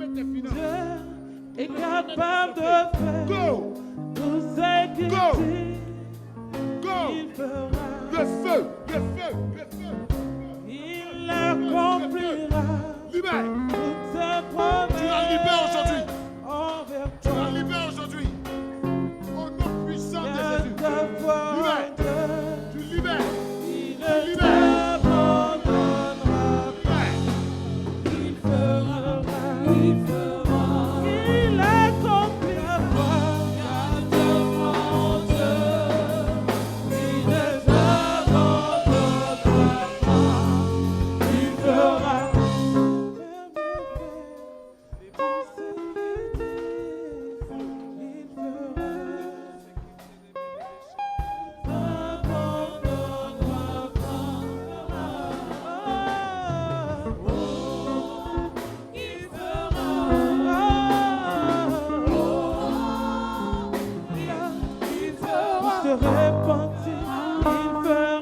Dieu est capable de faire tout ce qu'il dit. Il fera. Le feu. Il accomplira. Libère. Toutes ses promesses. Tu la libères aujourd'hui. Envers Tu toi. la libères aujourd'hui. Au nom puissant de Jésus. Ta foi en Libère. Dieu. Tu libères. Il ne Libère. t'abandonnera pas. Il fera. Il fera. Il accomplira. Garde ta foi en Dieu. Il ne t'abandonnera pas. Il fera. Les possibilités. Il fera.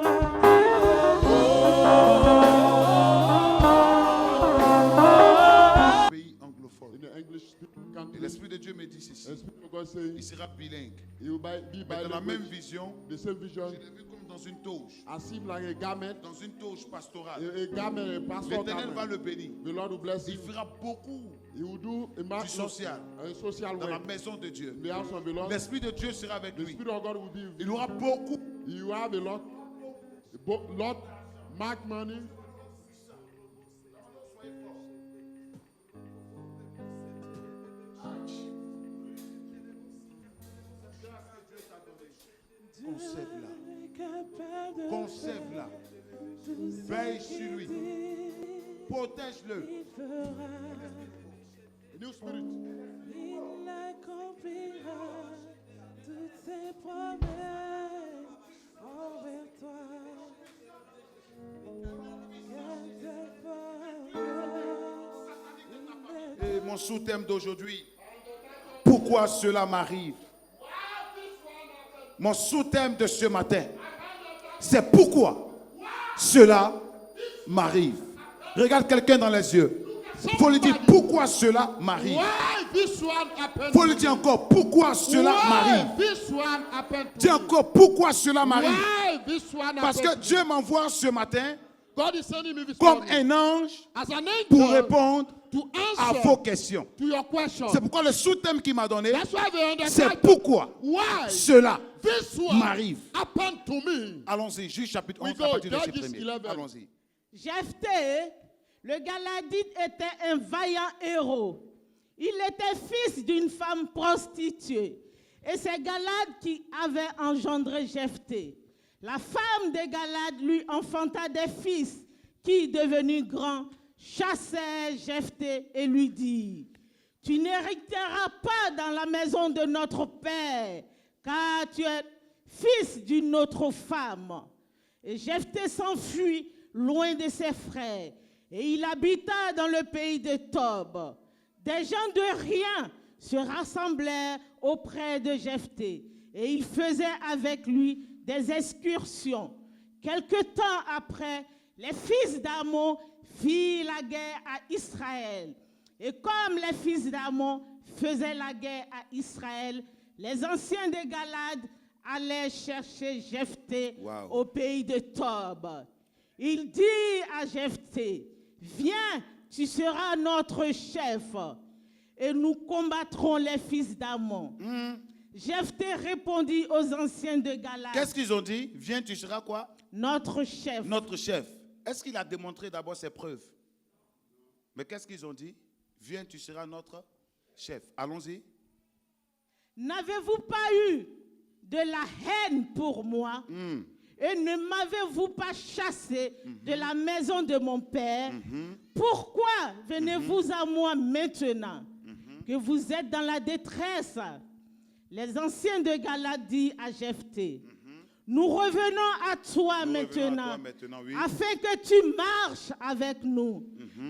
Pays anglophone. In the English speaking Et country, l'Esprit de Dieu me dit ceci. the Spirit of God says Il sera bilingue. he will be Mais dans la même bilingual. vision, The same vision, je l'ai vu comme dans une toge. as if like a garment, Dans une toge pastorale. a garment, a pastor L'Éternel va garment. le bénir. The Lord will bless Il him. fera beaucoup He will do a du social social dans la work maison de Dieu. in the house of the Lord. L'Esprit de Dieu sera avec The lui. Spirit of God will be with Il you. aura beaucoup. You have a lot, mark money. Conserve-la. Conserve-la. Veille sur lui. Protège-le. A new spirit. Il accomplira toutes ses promesses envers toi. Et mon sous-thème d'aujourd'hui, pourquoi cela m'arrive? Mon sous-thème de ce matin, c'est pourquoi cela m'arrive. Regarde quelqu'un dans les yeux. Il faut lui dire pourquoi cela m'arrive. Why this one happened? Il faut lui dire encore pourquoi cela m'arrive. Why this one happened to Dis me? encore pourquoi cela m'arrive. Why this one Parce que happened to Dieu m'envoie ce matin me? God is sending me this comme morning un ange as an pour angel répondre to à answer vos questions. to your question. C'est pourquoi le sous-thème qu'il m'a donné, That's why the c'est understanding pourquoi why cela this one m'arrive. happened to me. Allons-y, Juge chapitre 11 We à go, partir de verset Judges 1er. 11. Allons-y. Jephthé, le Galadite, était un vaillant héros. Il était fils d'une femme prostituée. Et c'est Galad qui avait engendré Jephthé. La femme de Galad lui enfanta des fils qui, devenus grands, chassèrent Jephthé et lui dirent: tu n'hériteras pas dans la maison de notre père, car tu es fils d'une autre femme. Et Jephthé s'enfuit loin de ses frères, et il habita dans le pays de Tob. Des gens de rien se rassemblèrent auprès de Jephthé, et ils faisaient avec lui des excursions. Quelque temps après, les fils d'Ammon firent la guerre à Israël. Et comme les fils d'Ammon faisaient la guerre à Israël, les anciens de Galad allèrent chercher Jephthé au pays de Tob. Il dit à Jephthé: viens, tu seras notre chef, et nous combattrons les fils d'Ammon. Jephthé répondit aux anciens de Galad: Qu'est-ce qu'ils ont dit? Viens, tu seras quoi? notre chef. Notre chef. Est-ce qu'il a démontré d'abord ses preuves? Mais qu'est-ce qu'ils ont dit? Viens, tu seras notre chef. Allons-y. N'avez-vous pas eu de la haine pour moi? Et ne m'avez-vous pas chassé de la maison de mon père? Pourquoi venez-vous à moi maintenant que vous êtes dans la détresse? Les anciens de Galad dirent à Jephthé: nous revenons à toi maintenant, oui. afin que tu marches avec nous,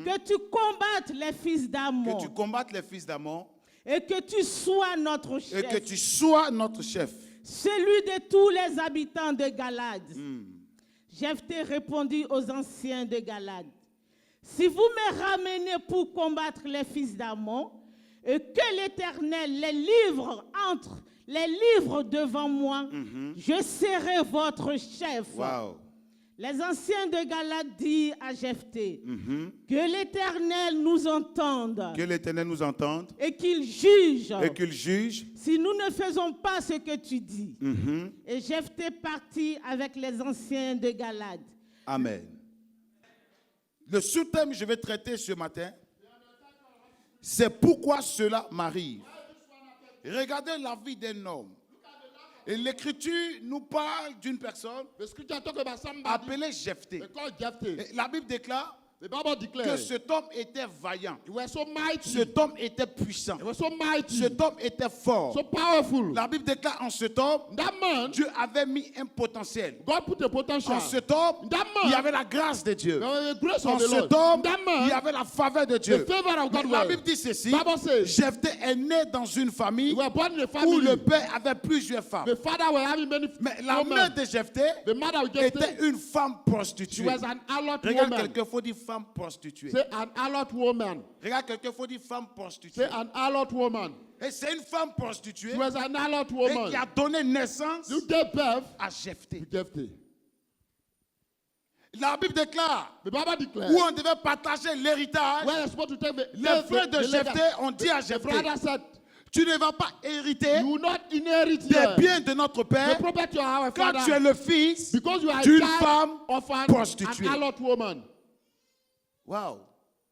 que tu combattes les fils d'Ammon, Que tu combattes les fils d'Ammon et que tu sois notre et chef, que tu sois notre chef. celui de tous les habitants de Galad. Jephthé répondit aux anciens de Galad: Si vous me ramenez pour combattre les fils d'Ammon, et que l'Éternel les livre devant moi, je serai votre chef. Wow. Les anciens de Galade dirent à Jephthé, que l'Éternel nous entende Que l'Éternel nous entende et qu'il juge et qu'il juge. si nous ne faisons pas ce que tu dis. Et Jephthé partit avec les anciens de Galade. Amen. Le sous-thème que je vais traiter ce matin, c'est pourquoi cela m'arrive. Regardez la vie d'un homme. Et l'Écriture nous parle d'une personne The scripture talk about somebody. appelée Jephthé. They call Jephthé. Et la Bible déclare The Bible que declares cet homme était vaillant. he was so mighty. Cet homme était puissant. He was so mighty. Cet homme était fort. So powerful. La Bible déclare en cet homme, That man, Dieu avait mis un potentiel. God put a potential. En cet homme, That man, il y avait la grâce de Dieu. there was the grace En of the Lord. cet homme, That il y man, avait la faveur de Dieu. the favor of God. La was. Bible dit ceci, Bible says, Jephthé est né dans une famille we were born in a où family. le père avait plusieurs femmes. The father were having many Mais la women. mère de Jephthé The mother of Jephthé, était une femme she prostituée. was an harlot Regarde woman. quelqu'un, il faut dire femme prostituée. Say an harlot woman. Regarde quelqu'un, il faut dire femme Say prostituée. an harlot woman. Et c'est une femme prostituée She was an harlot et woman. qui a donné naissance You gave birth à Jephthé. to Jephthé. La Bible déclare The Bible declares où on devait partager l'héritage. when you're supposed to take Les frères de Jephthé ont dit à the Jephthé, brother said, tu ne vas pas hériter you will not inherit des here biens de notre the père property of our quand father tu es le fils because you are a d'une child femme of an prostituée. harlot woman. Wow.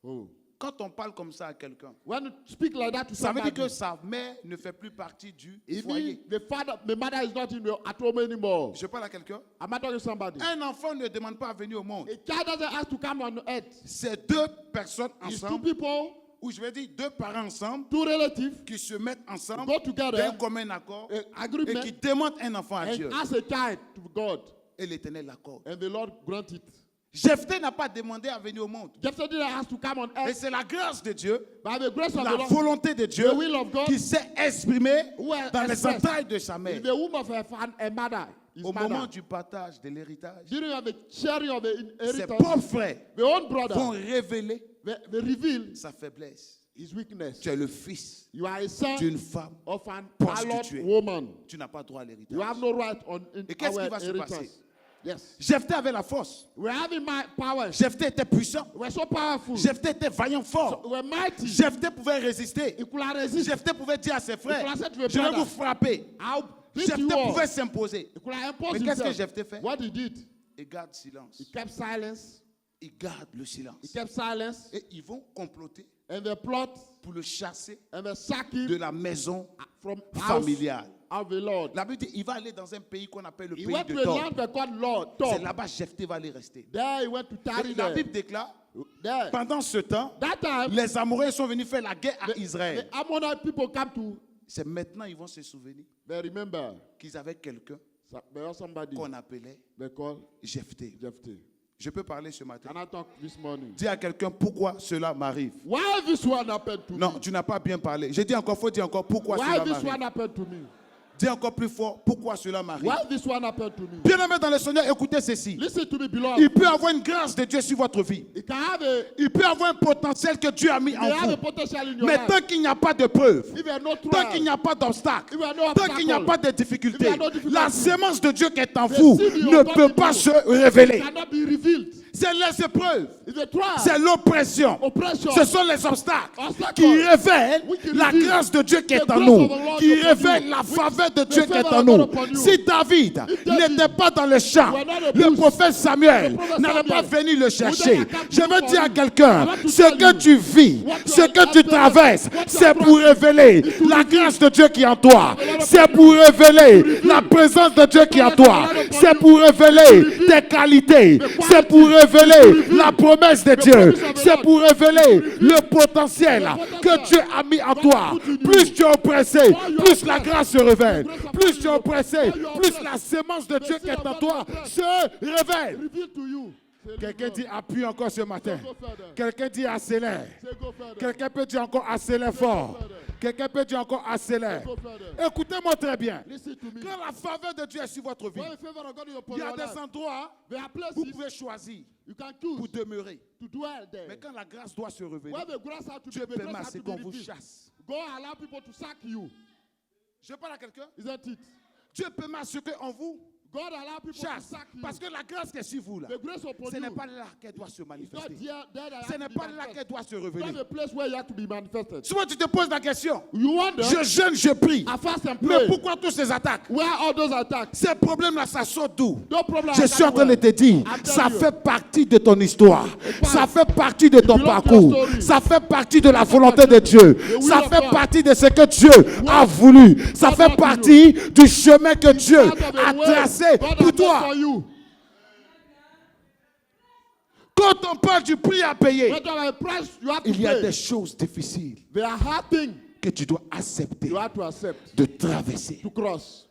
Oh. Quand on parle comme ça à quelqu'un, When you speak like that to ça veut dire somebody, que sa mère ne fait plus partie du it foyer. means the mother is not at home anymore. Je parle à quelqu'un. I'm not talking to somebody. Un enfant ne demande pas à venir au monde. A child doesn't have to come on earth. C'est deux personnes It's two ensemble, people, ou je vais dire deux parents ensemble, two relatives, qui se mettent ensemble go together, d'un commun accord et agreement, qui demandent un enfant à and Dieu. ask a child to God, Et l'Éternel l'accorde. and the Lord grant it. Jephthé n'a pas demandé à venir au monde. Jephthé didn't have to come on Et earth, c'est la grâce de Dieu, by the grace of la the Lord, volonté de Dieu the will of God, qui s'est exprimée who are dans les expressed entrailles de sa mère. in the womb of a mother, his Au mother. moment du partage de l'héritage, During the sharing of the ses inheritance, propres frères the own vont brother, révéler they reveal sa faiblesse. his weakness. Tu es le fils You are a son d'une femme. of an prostituée. harlot woman. Tu n'as pas droit à You l'héritage. have no right on Et qu'est-ce our qui va se inheritance. passer? Yes. Jephthé avait la force. We're having my power. Jephthé était puissant. We're so powerful. Jephthé était vaillant fort. We're mighty. Jephthé pouvait résister. He could resist. Jephthé pouvait dire à ses frères, Il could have said to a je vais brother, vous frapper. I'll beat Jephthé you all. pouvait s'imposer. He could have imposed Mais qu'est-ce que himself. Jephthé fait? What he did, Il garde silence. he kept silence. Il garde le He silence. kept silence. Et ils vont comploter And they plot pour le chasser and they sack de him la maison from familiale. house of the Lord. La Bible dit il va aller dans un pays qu'on appelle le He pays went de to a Tob. land they called Lord. C'est Tob. là-bas Jephthé va aller rester. There he went to tarry Et la there. Bible déclare, There. pendant ce temps, That time, les Amoréens sont venus faire la guerre à Israël. the Ammonite people come to, C'est maintenant ils vont se souvenir they remember qu'ils avaient quelqu'un there was somebody qu'on appelait they call Jephthé. Jephthé. Je peux parler ce matin. Can I talk this morning? Dis à quelqu'un pourquoi cela m'arrive. Why this one happened to Non, me? tu n'as pas bien parlé. J'ai dit encore, faut dire encore pourquoi Why cela this m'arrive. one happened to me? Dis encore plus fort pourquoi cela m'arrive. Why this one happened to me? Bien-aimés dans le Seigneur, écoutez ceci. Listen to me, beloved. Il peut avoir une grâce de Dieu sur votre vie. It can have a, Il peut avoir un potentiel que Dieu a mis they en have a vous. potential in your Mais life. tant qu'il n'y a pas de preuves, If you are no tant trial, qu'il n'y a pas d'obstacle, if you are no tant qu'il n'y a obstacle, pas de difficulté, If you are no difficulty, la sémence de Dieu qui est en the vous seed in ne your peut body pas do- se révéler. cannot be revealed. C'est les épreuves, It's a trial. c'est l'oppression. Oppression. Ce sont les obstacles Obstacles. qui révèlent Oui, qui la révèlent grâce de Dieu qui est the en grace nous, of the Lord qui upon révèle you. la Oui, faveur de the Dieu qui est favor en of nous. God upon you. Si David David n'était pas dans le champ, were not a le bush, prophète Samuel the prophet n'allait pas Samuel venir le chercher. wouldn't have come Je to veux look dire for à you. quelqu'un, I want to ce tell que you tu vis, what you ce are que tu after, traverses, what you c'est are pour révéler la grâce de Dieu qui est en toi. C'est pour révéler la présence de Dieu qui est en toi. C'est pour révéler tes qualités. C'est pour révéler la promesse de Dieu. C'est pour révéler le potentiel que Dieu a mis en toi. Plus tu es oppressé, plus la grâce se révèle. Plus tu es oppressé, plus la sémence de Dieu qui est en toi se révèle. Revealed to you. Say, Quelqu'un dit appuie encore ce matin. go further. Quelqu'un dit accélère. Say, go further. Quelqu'un peut dire encore accélère fort. Quelqu'un peut dire encore accélère. Go further. Écoutez-moi très bien. Listen to me. Quand la faveur de Dieu est sur votre vie, When the favor of God is upon il y a your life, des endroits there are où vous places pouvez choisir. You can choose pour demeurer. to dwell there. Mais quand la grâce doit se révéler, When the grace has to Dieu be, the permet grace à has ce to be qu'on vous revealed. chasse. God allow people to sack you. Je parle à quelqu'un. Isn't it? Dieu permet à ce qu'on vous God allow people chasse. to sack you. Parce que la grâce qui est sur vous, là, The grace upon ce n'est you. pas là qu'elle doit se It's not manifester. there that Ce has n'est to be pas là manifested. qu'elle doit se It's révéler. not a place where you have to be manifested. Souvent, tu te poses la question. You wonder, Je jeûne, je prie. I fast and Mais pray. pourquoi tous ces attaques? Where are all those attacks? Ces problèmes-là, ça sort d'où? No problem. Je suis en train de te dire, I'm ça telling you. fait partie de ton histoire. Ça fait partie de ton belongs to parcours. your story. Ça fait partie de la volonté de Dieu. will Ça of fait God. partie de ce que Dieu a voulu. Ça God fait wants to partie du chemin que Dieu Part of the a way tracé God pour has done toi. for you. Quand on parle du prix à payer, What are the price you have to il y a pay? des choses difficiles There are hard things que tu dois accepter you have to accept de traverser. to cross.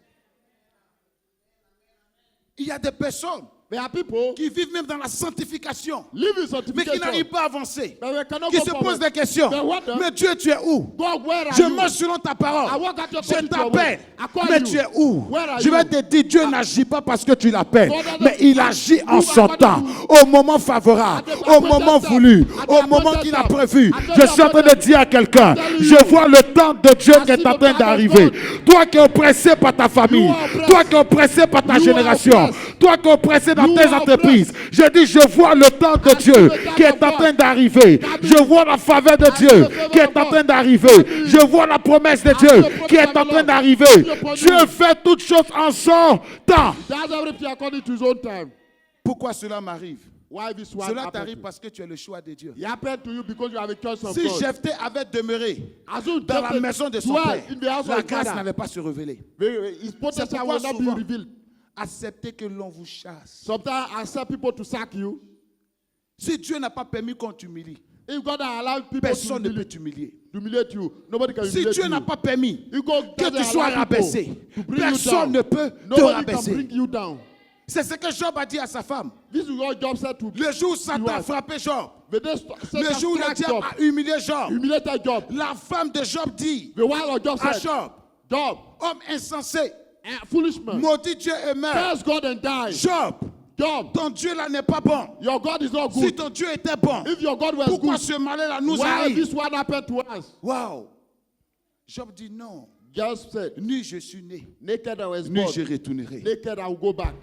Il y a des personnes There are people qui vivent même dans la sanctification, live in mais qui sanctification, n'arrivent pas à avancer, but they cannot qui go se forward. posent des questions. They wonder, Mais Dieu, tu es où? God, where are Je you? marche selon ta parole. I walk at your Je commandment. t'appelle. I call Mais you. tu es où? Where are Je vais you? te dire, Dieu n'agit pas parce que tu l'appelles. God doesn't Mais il agit en move son according temps, au moment favorable, At the au moment appointed voulu, time. At the au moment appointed qu'il a time. prévu. At the Je suis en train de appointed dire à quelqu'un, I'm telling je you. vois le temps de Dieu I qui est see en the train time of d'arriver. God. Toi qui es oppressé par ta famille, You are oppressed. toi qui es oppressé par ta You are génération, oppressed. toi qui es oppressé dans You tes are entreprises, je dis, je vois le temps de I see Dieu the time qui est of en God. train d'arriver. Je vois la faveur de I see Dieu the favor qui est of en God. train d'arriver. Je vois la promesse de I see Dieu the qui est promise en of train the d'arriver. Lord. I see upon Dieu you. fait toutes choses en son temps. Does everything according to his own time. Pourquoi cela m'arrive? Why this one Cela happened t'arrive to you? parce que tu es le choix de Dieu. It happened to you because you have a choice of Si God. Jephthé avait demeuré Assume dans la Jephthah maison de son dwell père, in the house la of his grâce father. n'allait pas se révéler. His C'est potential pourquoi will not be souvent, revealed. acceptez que l'on vous chasse. Sometimes I accept people to sack you. Si Dieu n'a pas permis qu'on t'humilie, If God allows people personne ne peut to t'humilier. humiliate you, nobody can Si humiliate Dieu you. n'a pas permis You go que get tu the sois allow rabaissé, people to bring you personne down. ne peut te Nobody can rabaisser. bring you down. C'est ce que Job a dit à sa femme. This is what Job said to Le jour où Satan a wife. frappé Job, The day le Satan jour où le struck diable Job, a humilié Job, humiliated Job. la femme de Job dit The wife of Job à said, Job, Job, homme insensé, foolish man, maudit Dieu et meurt. curse God and die. Job, Job, ton Dieu là n'est pas bon. your God is not Si good. ton Dieu était bon, If your God was pourquoi good, ce malheur là nous why arrive? this one happened to us? Waouh. Job dit non, Job said, ni je suis né, naked I was ni born, je retournerai. naked I will go back.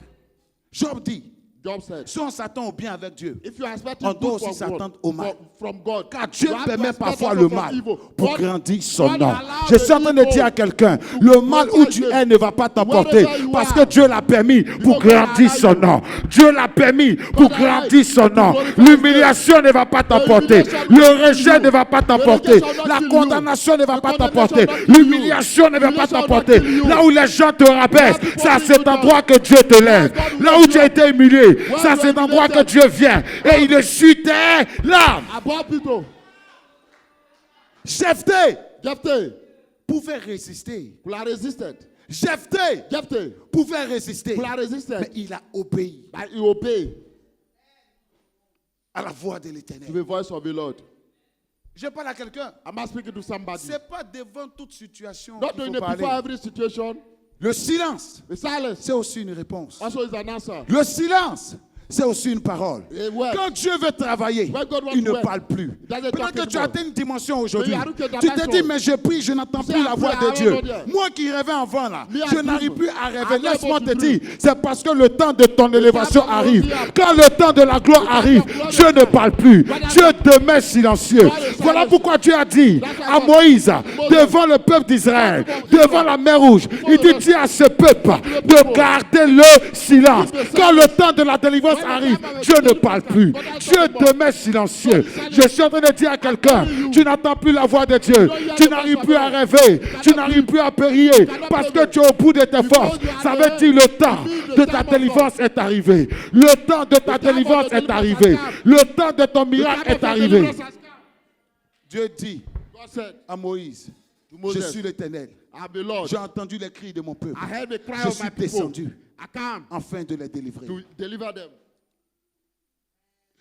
Job dit, Job said, si on s'attend au bien avec Dieu, if you are expecting on doit good aussi from God, s'attendre au mal. from God, Car Dieu you have to permet expect parfois also le from mal evil. pour God- grandir son God nom. allows Je suis en train de the dire à evil quelqu'un, to le mal où tu glorify es ne va pas t'emporter Wherever you parce are. que Dieu l'a permis pour Because God grandir allows son you. nom. Dieu l'a permis pour God allows grandir son to nom. glorify L'humiliation ne va pas t'emporter. humiliation will Le not kill rejet you. ne va pas The t'emporter. rejection will not La kill you. condamnation ne va The pas condemnation t'emporter. will not kill you. L'humiliation ne va pas Humiliation will not t'emporter. kill you. Là où les gens te rabaissent, Where people c'est à bring cet you down. endroit que Dieu te lève. God will Là lift où tu as you été humilié, c'est à you are cet endroit que humiliated. Dieu vient et il essuie tes larmes. Above people, Jephthé Jephthah pouvait résister. could have resisted. Jephthé Jephthah pouvait résister. could have Mais resisted, il a obéi but he obeyed à la voix de to l'Éternel. the voice of the Lord. Je parle à quelqu'un. Am I speaking to somebody? Ce n'est pas devant toute situation Not qu'il doing faut it before parler. every situation. Le silence, The silence c'est aussi une réponse. also is an answer. Le silence, c'est aussi une parole. A word. Quand Dieu veut travailler, When God wants il to ne work, parle plus. doesn't Peut-être talk que tu as anymore. atteint une dimension aujourd'hui. Mais il y a une Tu te dimension. dis, mais je prie, je n'entends Tu plus sais, la voix après, de Dieu. alors, Moi qui rêvais avant là, Mais je à n'arrive dream. plus à rêver. I Laisse-moi never te to dire, c'est parce que le temps de ton élévation time of arrive. glory. Quand le temps de la gloire arrive, Dieu ne parle plus. Dieu demeure silencieux. Voilà pourquoi Dieu a dit à Moïse, devant le peuple d'Israël, devant la mer Rouge, il dit, dis à ce peuple de garder le silence. Quand le temps de la délivrance arrive, Dieu ne parle plus. Dieu demeure silencieux. Je suis en train de dire à quelqu'un, tu n'entends plus la voix de Dieu. Tu n'arrives plus à rêver. Tu n'arrives plus à prier parce que tu es au bout de tes forces. Ça veut dire le temps de ta délivrance est arrivé. Le temps de ta délivrance est arrivé. Le temps de ton miracle est arrivé. Dieu dit God said à Moïse, to je Moses, suis l'Éternel. I'm the Lord. J'ai entendu les cris de mon peuple. I heard the cry Je of suis my people. descendu I come afin de les délivrer. to deliver them.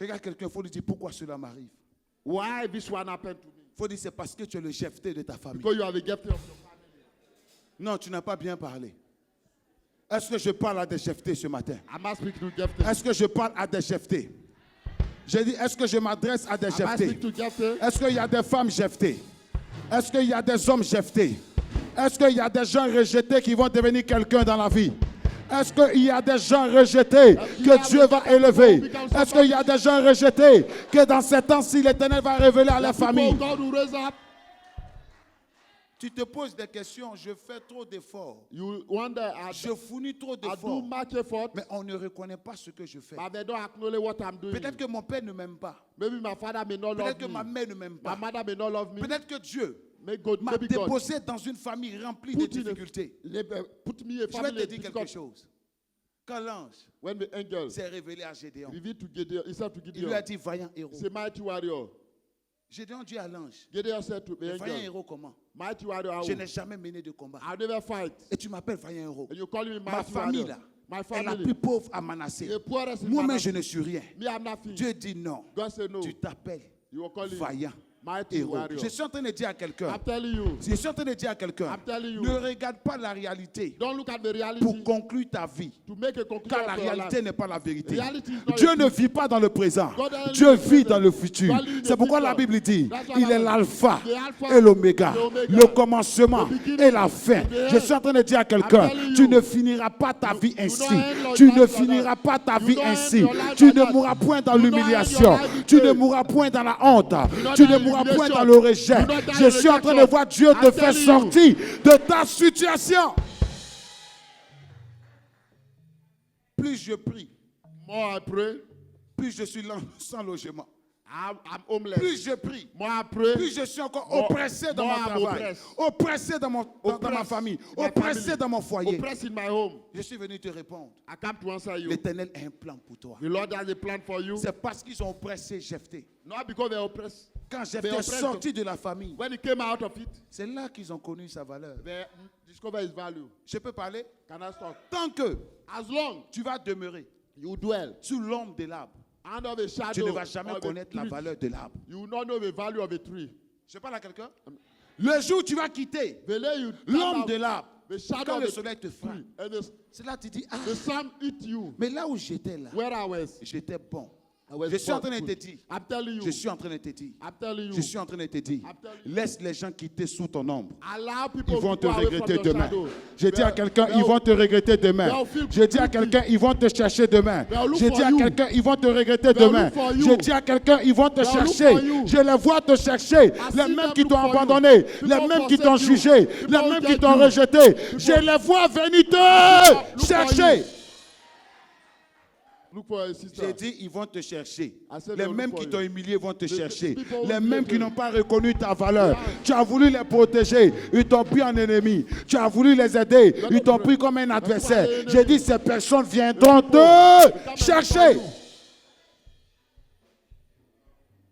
Regarde quelqu'un, il faut lui dire pourquoi cela m'arrive. Why this one happened to me? Il faut dire c'est parce que tu es le Jephthé de ta famille. Because you have a gift of your family. Non, tu n'as pas bien parlé. Est-ce que je parle à des Jephthés ce matin? I must speak to Jephthah. Est-ce que je parle à des Jephthés? J'ai dit, est-ce que je m'adresse à des Am I Jephthé? speaking to Jephthé? Est-ce qu'il y a des femmes Jephthé? Est-ce qu'il y a des hommes Jephthé? Est-ce qu'il y a des gens rejetés qui vont devenir quelqu'un dans la vie? Est-ce qu'il y a des gens rejetés que Dieu va élever? Est-ce qu'il y a des gens rejetés que dans ces temps-ci, l'Éternel va révéler à la famille? God will raise up. Tu te poses des questions, je fais trop d'efforts. You wonder, Je fournis trop I do d'efforts. much effort, Mais on ne reconnaît pas ce que je fais. but they don't acknowledge what I'm doing. Peut-être que mon père ne m'aime pas. Maybe my father may not love Peut-être que ma me. mère ne m'aime My pas. mother may not love me. Peut-être que Dieu May God, m'a maybe God déposé dans une famille remplie de put, in difficultés. put me a Je vais family te dire quelque difficult. chose. Quand l'ange When the angel s'est révélé à Gédéon, revealed to Gideon, he said to il Gideon, lui a dit, vaillant héros. say, mighty warrior. Gédéon dit à l'ange, Gideon said to the vaillant angel, héros comment? mighty warrior, Je n'ai jamais mené de combat. I'll never fight. Et tu m'appelles vaillant héros. And you call me Ma mighty famille warrior. là, My est la family, plus pauvre à Manassé. the poorest in Moi-même, Manasseh. je ne suis rien. Me, I'm nothing. Dieu dit non. God said no. Tu t'appelles You will call him vaillant mighty héros. warrior. Je suis en train de dire à quelqu'un, I'm telling you, je suis en train de dire à quelqu'un, I'm telling you. ne regarde pas la réalité don't look at the reality pour conclure ta vie. to make a conclusion Car la of your réalité life. n'est pas la vérité. Reality is not Dieu a ne vit pas dans le présent. God doesn't Dieu live in the vit present. dans le futur. God lives in the C'est pourquoi la future. Bible dit, That's why il the est Bible- l'alpha the Alpha et l'oméga, and the Omega, le commencement the beginning et la fin. and the Je end. suis en train de dire à quelqu'un, I'm telling tu you, ne finiras pas ta vie do ainsi. not end your Tu life ne like finiras that. pas ta Do vie not end ainsi. your life Tu like ne that. mourras point dans Do not end l'humiliation. your life in Tu ne pain. mourras point dans la honte. not Tu die ne in mourras point humiliation. dans le rejet. Do not die Je in suis en train de rejection. voir Dieu te I'm faire telling you. sortir de ta situation. Plus je prie, More I pray, plus je suis sans logement. I'm homeless. Plus je prie, More I pray, plus je suis encore More- oppressé dans more mon I'm travail, oppressed. oppressé dans ma Oppressed famille, in my oppressé family. dans mon foyer. oppressed in my home. Je suis venu te répondre. I come to answer you. L'Éternel a un plan pour toi. The Lord has a plan for you. C'est parce qu'ils ont oppressé Jephthé. Not because they're oppressed. Quand Jephthé They est oppressed sorti de la famille, When he came out of it, c'est là qu'ils ont connu sa valeur. they discover his value. Je peux parler? Can I stop? Tant que As long tu vas demeurer you dwell sous l'ombre de l'arbre, under the shadow tu ne vas jamais of a connaître la tree, valeur de l'arbre. you will not know the value of a tree. Je parle à quelqu'un? Le jour où tu vas quitter The day you l'ombre come de out, l'arbre, the shadow quand of le the soleil te frappe, tree, and c'est là que tu dis, ah, the sun eat you. mais là où j'étais là, Where I was, j'étais bon. I was Je suis en train de good. te dire, I'm telling you. je suis en train de te dire, I'm telling you. je suis en train de te dire, I'm telling you. laisse les gens quitter sous ton ombre. Allow people Ils vont to te go away from regretter your demain. shadow. J'ai dit à They'll- quelqu'un, ils they'll- vont te regretter demain. they'll feel J'ai dit à guilty. quelqu'un, ils vont te chercher demain. They'll look J'ai for dit à you. quelqu'un, ils vont te regretter They'll demain. look for you. J'ai dit à quelqu'un, ils vont te They'll look chercher. for you. Je les vois te chercher. see Les mêmes them qui look t'ont for you. abandonné, People les mêmes qui t'ont forsake you. jugé, les People mêmes qui judge t'ont you. rejeté. Je les vois venir te for chercher. you. Look for a sister. J'ai dit, ils vont te chercher. I said Les they'll mêmes look qui for t'ont you. humilié vont te chercher. people Les will mêmes hate qui you. n'ont pas reconnu ta valeur. Tu as voulu les protéger, ils t'ont pris en ennemi. Tu as voulu les aider, ils t'ont pris comme un adversaire. J'ai dit, ces personnes viendront te chercher.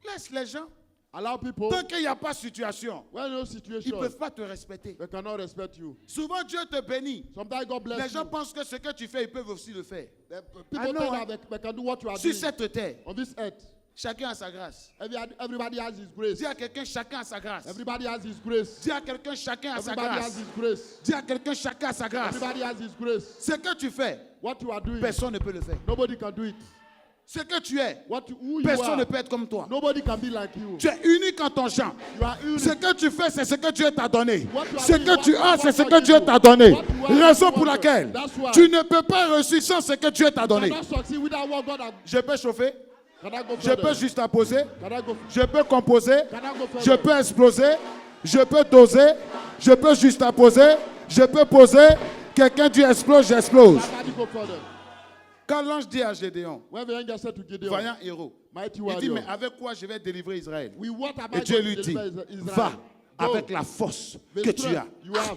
Laisse les gens. Allow people. Tant qu'il n'y a pas de situation, When no ils ne situation, peuvent pas te respecter. they cannot respect you. Souvent, Dieu te bénit. Sometimes God bless Les gens you. pensent que ce que tu fais, ils peuvent aussi le faire. People know, think hein. that they can do what you are Sur doing cette terre, on this earth. chacun a sa grâce. Everybody has his grace. Dis à quelqu'un, chacun a sa grâce. Everybody has his grace. Dis à quelqu'un, chacun a sa Everybody has grâce. his grace. Dis à quelqu'un, chacun a sa grâce. Everybody has his grace. Ce que tu fais, What you are doing, personne ne peut le faire. nobody can do it. Ce que tu es, Who you personne ne are, peut être comme toi. nobody can be like you. Tu es unique en ton genre. You are unique. Ce que tu fais, c'est ce que Dieu t'a donné. What you are Ce doing, que tu what as, c'est ce God que give Dieu you. t'a donné. What you are, Raison what pour you want. laquelle That's why. tu ne peux pas réussir sans ce que Dieu t'a You donné. cannot succeed without what God has. Je peux chauffer, Can I go je further? peux juste apposer, Can I go? je peux composer, Can I go further? je peux exploser, je peux doser, je peux juste apposer, je peux poser. Quelqu'un dit explose, j'explose. Can I go further? Quand l'ange dit à Gédéon, When the angel said to Gideon, vaillant héros, mighty il dit, warrior, mais avec quoi je vais délivrer Israël? we what am Et I Dieu going lui to dit, deliver Israel? va Go. avec la force The que tu as. strength you have.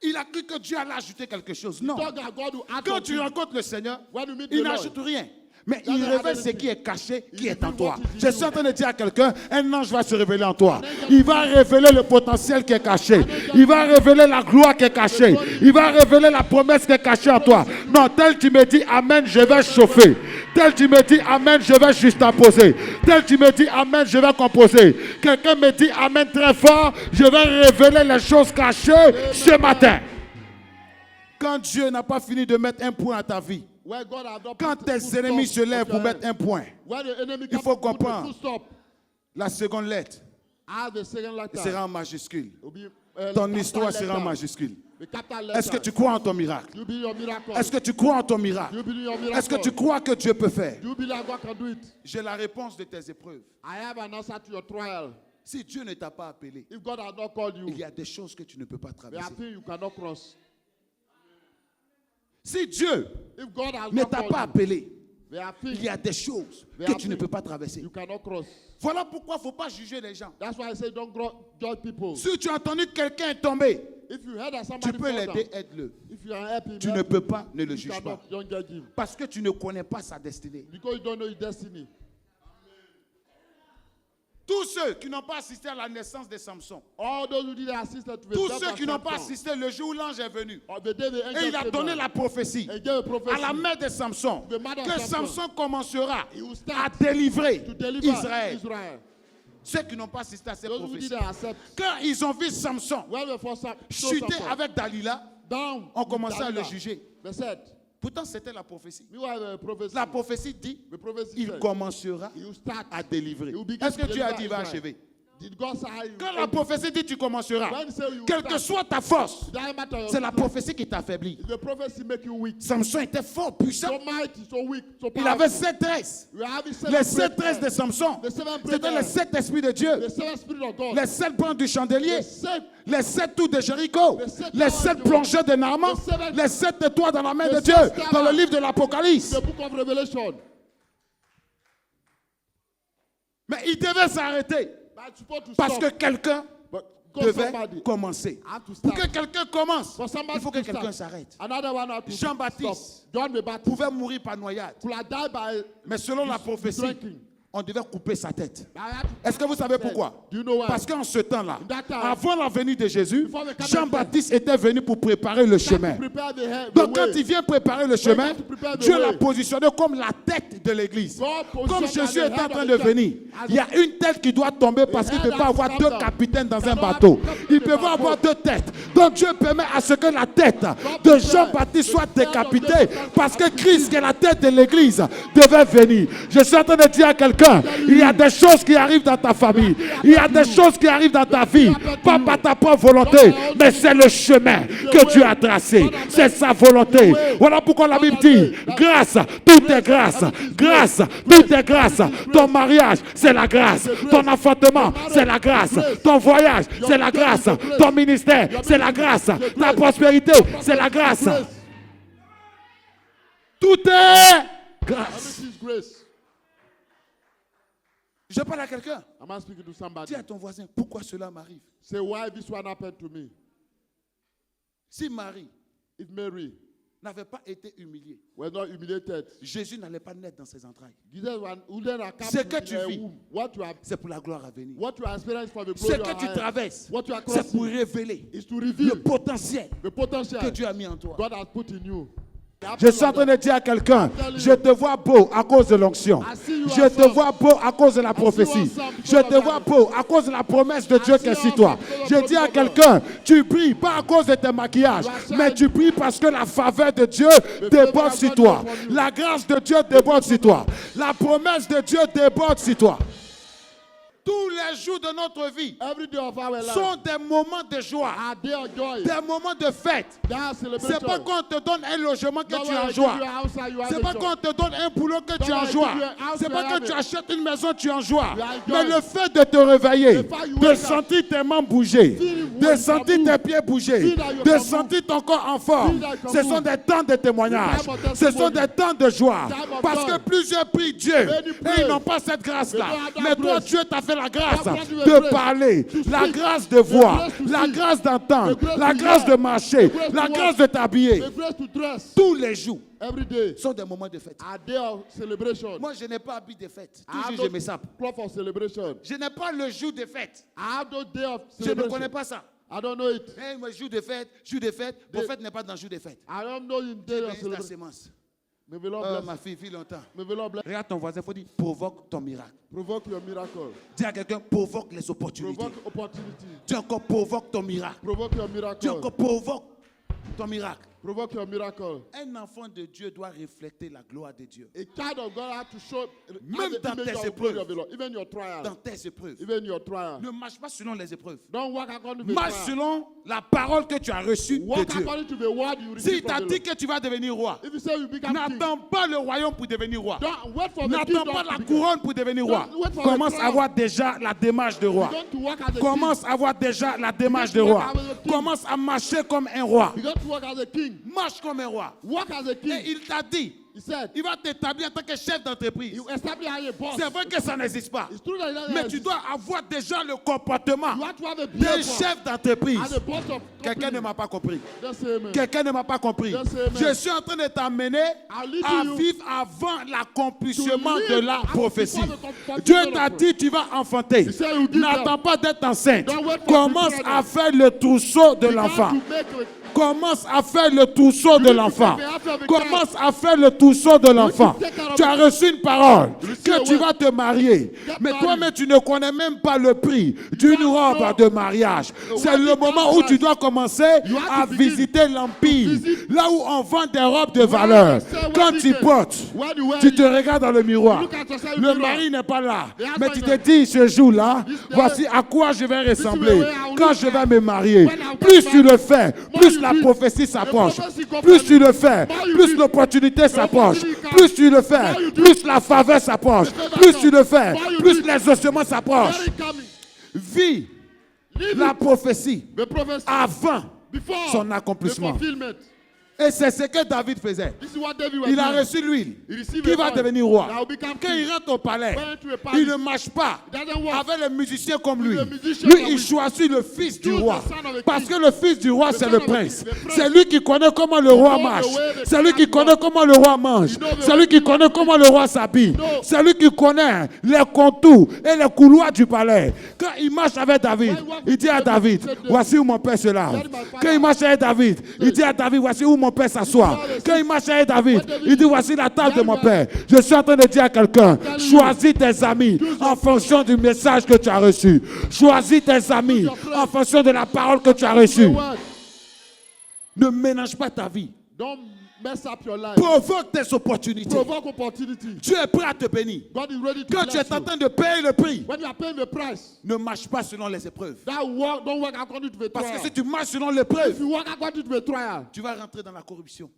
Il a cru que Dieu allait ajouter quelque chose. Non. Talk that God will add Quand tu something. rencontres le Seigneur, When you meet il the Lord, n'ajoute rien. Mais doesn't il have révèle ce anything. qui est caché, qui He est en reveals toi. what is in Je you. suis en train de dire à quelqu'un, un ange va se révéler en toi. Il va révéler le potentiel qui est caché. Il va révéler la gloire qui est cachée. Il va révéler la promesse qui est cachée en toi. Non, tel tu me dis Amen, je vais chauffer. Tel tu me dis Amen, je vais juste imposer. Tel tu me dis Amen, je vais composer. Quelqu'un me dit Amen très fort, je vais révéler les choses cachées ce matin. Quand Dieu n'a pas fini de mettre un point à ta vie, Where God has not Quand put tes full ennemis stop se lèvent of pour your mettre head. un point, When the enemy il comes faut to put a comprendre. full stop, la seconde lettre add the second letter. sera en majuscule. It will be, Ton capital histoire sera en letter. majuscule. The capital Est-ce que letter. tu crois en ton miracle? You believe your miracle. Est-ce que tu crois en ton miracle? You believe your miracle. Est-ce que tu crois que Dieu peut faire? You believe God can do it. J'ai la réponse de tes épreuves. I have an answer to your trial. Si Dieu ne t'a pas appelé, If God has not called you, il y a des choses que tu ne peux pas there are traverser. things you cannot cross. Si Dieu If God has ne not t'a called pas you, appelé, there are il things y a des choses There que are tu ne things peux pas traverser. you cannot cross. Voilà pourquoi il ne faut pas juger les gens. That's why I say don't judge people. Si tu as entendu que quelqu'un est tombé, If you heard that tu somebody peux fall l'aider, down, aide-le. if you are helping Tu him, ne peux pas, ne le you juge pas. cannot, don't judge him. Parce que tu ne connais pas sa destinée. Because you don't know his destiny. Tous ceux qui n'ont pas assisté à la naissance de Samson, All those who did assist to the tous death ceux of qui n'ont pas Samson, assisté le jour où l'ange est venu, or the day the angel et il a came donné down, la prophétie and gave a prophecy à la mère de Samson, The mother of que Samson. Samson commencera He will à start délivrer to deliver Israël. Israel. Ceux qui n'ont pas assisté à cette Those who prophétie, did accept, quand ils ont vu Samson when the first chuter avec Dalila, down, on with commençait à le Delilah, juger. they said, Pourtant, c'était la prophétie. meanwhile the prophecy, La prophétie dit, the prophecy il said, commencera he will start. à délivrer. He will begin Est-ce que to Dieu a deliver dit, il va Israel. achever? Did God say you Quand la prophétie dit, tu commenceras, When he say you quelle que start, soit ta force, doesn't matter your c'est la strength. prophétie qui t'affaiblit. The prophecy make you weak. Samson était fort, puissant. So mighty, so weak, so Il powerful. avait 7 tresses. You have the seven Les 7 great tresses de men, Samson, the seven great c'était men, les 7 esprits de Dieu. the seven spirit of God, Les 7 branches du chandelier, the seven, les 7 tours de Jéricho, The sept les towers 7 de- plongeurs de Naaman, the seven- les 7 étoiles dans la main the de Dieu, seven dans le towers. livre de l'Apocalypse. the book of Revelation. Mais il devait s'arrêter But it's supposed to parce stop. que quelqu'un But God devait somebody commencer. have to Pour start. que quelqu'un commence, For somebody il faut que to quelqu'un start. s'arrête. Another one have to Jean-Baptiste stop. John the Baptist pouvait mourir par noyade, could have died by mais selon la prophétie, drinking. on devait couper sa tête. I had to Est-ce que vous savez pourquoi? Do you know why? Parce qu'en ce temps-là, In that time, avant la venue de Jésus, before the coming Jean-Baptiste était venu pour préparer le chemin. to prepare the Donc way. quand il vient préparer le chemin, have to prepare the Dieu l'a way. positionné comme la tête de l'église. God Comme positioned Jésus at the est en head train of de the venir, church. il y a une tête qui doit tomber parce qu'il ne head peut pas has avoir come 2 down. capitaines dans un Cannot have bateau. two captains Il in peut a pas boat. avoir 2 têtes. Donc Dieu permet à ce que la tête de prepared Jean-Baptiste soit the head of décapitée Jesus parce que Christ, qui est la tête de l'église, devait venir. Je suis en train de dire à quelqu'un, il y a des choses qui arrivent dans ta famille. Il y a des choses qui arrivent dans ta vie. Pas par ta propre volonté, mais c'est le chemin que Dieu a tracé. C'est sa volonté. Voilà pourquoi la Bible dit, grâce, tout est grâce. Grâce, tout est grâce. Ton mariage, c'est la grâce. Ton enfantement, c'est la grâce. Ton voyage, c'est la grâce. Ton ministère, c'est la grâce. Ta prospérité, c'est la grâce. Tout est grâce. Everything is grace. Je parle à quelqu'un. Am I speaking to somebody? Dis à ton voisin, pourquoi cela m'arrive? Say why this one happened to me. Si Marie If Mary n'avait pas été humiliée, was not humiliated, Jésus n'allait pas naître dans ses entrailles. Jesus wouldn't have come Ce que in tu her vis, womb. What you have, c'est pour la gloire à venir. what you experience for the Ce glory que of tu God traverses, what you are c'est pour crossing révéler is to le reveal potentiel the potential que Dieu a mis en toi. God has put in you. Je suis en train de dire à quelqu'un, je te vois beau à cause de l'onction. Je te vois beau à cause de la prophétie. Je te vois beau à cause de la promesse de Dieu qui est sur toi. Je dis à quelqu'un, tu brilles pas à cause de tes maquillages, mais tu brilles parce que la faveur de Dieu déborde sur toi. La grâce de Dieu déborde sur toi. La promesse de Dieu déborde sur toi. Tous les jours de notre vie Every day of our life sont des moments de joie, are day of joy. des moments de fête. That celebration. C'est pas qu'on te donne un logement que Not tu when es en I give joie. you a house and you have C'est a pas joy. qu'on te donne un boulot que tu es en when I joie. give you a house, C'est you pas have que tu it. achètes une maison, tu es en joie. You are Mais joy. le fait de te réveiller, The fact you de wake up, sentir tes mains bouger, feel de when sentir you tes move, pieds bouger, feel that you de can sentir ton corps en forme, Feel that you can ce sont move. des temps de témoignage. The time of Ce sont testimony. des temps de joie. Time of Parce joy. que plusieurs prient Dieu Many et pray. ils n'ont pas cette grâce-là. They don't have that Mais toi, grace. Dieu t'a fait la grâce God grant you a de grace parler, to la speak, grâce de voir, grace to la see, grâce d'entendre, the grace la to grâce hear, de marcher, the grace to la walk, grâce de t'habiller. The grace to dress Tous les jours every day. sont des moments de fête. A day of celebration. Moi, je n'ai pas habit de fête. I have Toujours, je no me sape. cloth of celebration. Je n'ai pas le jour de fête. I have no day of Je ne celebration. connais pas ça. I don't know it. Hey, moi, jour de fête, jour de fête. Prophète n'est pas dans jour de fête. I don't know in day of Bénisse ta celebration. sémence. May the Lord Oh, bless. ma fille, vis longtemps. May the Lord bless. Regarde ton voisin, il faut dire, provoque ton miracle. Provoke your miracle. Dis à quelqu'un, provoque les opportunités. Provoke opportunity. Dis encore, provoque ton miracle. Provoke your Dis miracle. encore, provoque ton miracle. Provoke your miracle. Un enfant de Dieu doit refléter la gloire de Dieu. A child of God has to show Même the dans image tes of the épreuves. glory of the Lord. Even your trial. Dans tes épreuves. Even your trial. Ne marche pas selon les épreuves. Don't walk according to the Marche trial. selon la parole que tu as reçue de Walk Dieu. according to the word you receive S'il t'a from the dit Lord. que tu vas devenir roi, If you say you become king, n'attends pas le royaume pour devenir roi. don't wait for the N'attends kingdom pas to la become. couronne pour devenir roi. Don't wait for Commence the à crown. avoir déjà la démarche de roi. Begin to walk as a Commence à avoir déjà la démarche de roi. Commence à marcher comme un roi. king. Begin to walk as a king. Marche comme un roi. Walk as a Et king. il t'a dit, He said, il va t'établir en tant que chef d'entreprise. you establish as a boss. C'est vrai que ça n'existe pas. It's true that it doesn't Mais tu exist. dois avoir déjà le comportement You have to have a d'un behavior chef d'entreprise. as a boss of Quelqu'un ne company. m'a pas compris. Just say amen. Quelqu'un ne m'a pas compris. Just say amen. Je suis en train de t'amener I'll lead à you vivre avant l'accomplissement to de live la after prophétie. the fulfillment Dieu of t'a the dit tu vas enfanter. He said you give N'attends pas d'être enceinte. Don't wait for Commence the à faire le trousseau de You have l'enfant. to make a- Commence à faire le trousseau de need to l'enfant. prepare after the Commence à faire le trousseau de l'enfant. take care of Tu as reçu une parole receive que a tu word. vas te marier. Mais married. toi-même, tu ne connais même pas le prix d'une don't robe know de mariage. C'est what le it moment costs. où tu dois commencer You have à to begin visiter l'Empire. visit- Là où on vend des robes de valeur. they sell Quand what tu you can. portes, Where you wear tu it. te regardes dans le miroir. Look at yourself in Le the mirror. mari n'est pas là. The Mais husband tu is te not. dis, ce jour-là, This day- voici à quoi je vais ressembler way I will quand look je vais like me marier. when I will Plus get tu le married. fais, More plus you la do it. prophétie s'approche. prophecy comes Plus from tu le fais, More you plus do it. l'opportunité s'approche. opportunity comes. Plus tu le fais, More you do plus it. la faveur s'approche. The favor Plus comes. tu le fais, More you plus do it. l'exaucement s'approche. Very coming. Vis Live la it. prophétie The prophecy avant before son the accomplissement. fulfillment. Et c'est ce que David faisait. This is what David was Il a doing. reçu l'huile He received qui a va oil devenir roi. that will become Quand king. il rentre au palais, Went to a palace. il ne marche pas It doesn't work. avec les musiciens comme lui. the musician Lui, that il we- choisit le fils du Choose the roi. son of a Parce king. que le fils du roi, The c'est son le of a prince. king. The prince. C'est lui qui connaît comment le roi knows the marche. way the C'est lui king qui connaît walks. comment le roi mange. You know the C'est way lui qui he connaît comment le roi s'habille. No. C'est lui qui connaît les contours et les couloirs du palais. Quand il marche avec David, il dit à David, voici où mon père se lave. Quand il marche avec David, il dit à David, voici où mon père s'assoit. Quand il marche avec David, il dit, voici la table de mon père. Je suis en train de dire à quelqu'un, choisis tes amis en fonction du message que tu as reçu. Choisis tes amis en fonction de la parole que tu as The reçue. word. Ne mélange pas ta vie. Don't mess up your life. Provoque tes opportunités. Provoke opportunity. Tu es prêt à te bénir. God is ready to Quand tu bless es en you. train de payer le prix, When you are paying the price, ne marche pas selon les épreuves. that work, don't work according to the Parce trial. que si tu marches selon If l'épreuve, you work according to the trial, tu vas rentrer dans la corruption.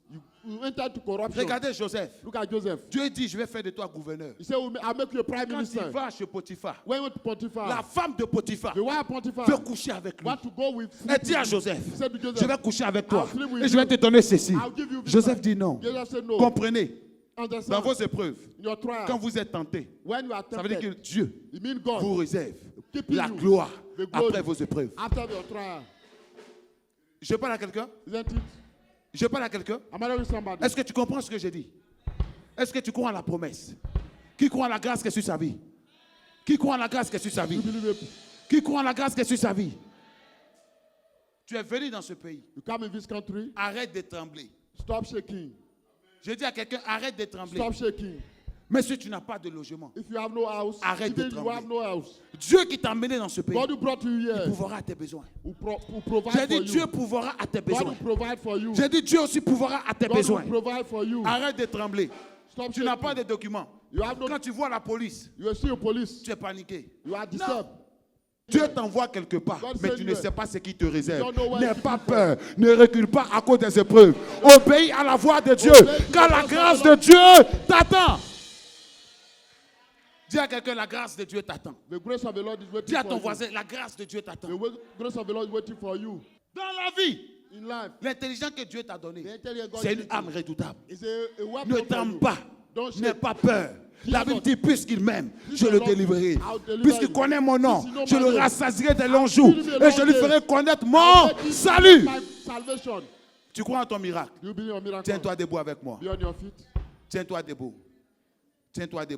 you enter to corruption. Regardez Joseph. Look at Joseph. Dieu dit, je vais faire de toi gouverneur. He said, I'll make you a prime Quand minister. il va chez Potiphar, When he went to Potiphar, la femme de Potiphar the wife of Potiphar veut coucher avec lui. want to go with Elle dit à Joseph, He said to Joseph, je vais coucher avec toi I'll sleep with et je vais you. te donner ceci. I'll give you this Joseph one. dit non. Joseph said no. Comprenez, dans Understand? vos épreuves, Your trial. quand vous êtes tenté, When you are ça veut dire que tempted, Dieu it means God vous réserve keeping la you gloire the glory après vos épreuves. after your trial. Je parle à quelqu'un? Isn't it? Je parle à quelqu'un? Am I telling somebody? Est-ce que tu comprends ce que j'ai dit? Est-ce que tu crois en la promesse? Qui croit en la grâce qui est sur sa vie? Qui croit en la grâce qui est sur sa vie? You believe it? Qui croit en la grâce qui est sur sa vie? Tu es venu dans ce pays. You come in this country, Arrête de trembler. stop shaking. Je dis à quelqu'un, arrête de trembler. Stop shaking. Mais si tu n'as pas de logement, If you have no house, Arrête de even you trembler. have no house, Dieu qui t'a emmené dans ce pays God who brought you here pourvoira à tes besoins. will provide J'ai for dit, you. Dieu pourvoira à tes God besoins. will provide for you. J'ai dit, Dieu aussi pourvoira à tes God besoins. will provide for you. Arrête de trembler. Stop Tu n'as shaking. pas de documents. You have no. Quand tu vois la police, You will see your police. tu es paniqué. You are disturbed. Dieu t'envoie quelque part, God mais send tu you ne there. sais pas ce qui te réserve. You don't know where N'aie to pas go. peur, ne recule pas à cause des épreuves. Obéis à la voix de Dieu, Obey to car the la voice of grâce the de Lord. Dieu t'attend. Dis à quelqu'un, la grâce de Dieu t'attend. The grace of the Lord is Dis waiting à for ton you. voisin, la grâce de Dieu t'attend. Grace of the Lord is waiting for you. Dans la vie, In life, l'intelligence que Dieu t'a donnée, the intelligence God c'est une gives âme you redoutable. is a weapon Ne for tremble you. pas, Don't n'aie shake. pas peur. La Bible dit, puisqu'il m'aime, je le délivrerai. I'll deliver Puisqu'il you. connaît mon nom, Puisqu'il knows je my le name. rassasierai des longs jours give him a et je long lui day. ferai connaître I'll mon make you salut. my salvation. Tu crois en ton miracle? You believe in your miracle. Tiens-toi debout avec moi. Be on your feet. Tiens-toi debout. Tiens-toi debout.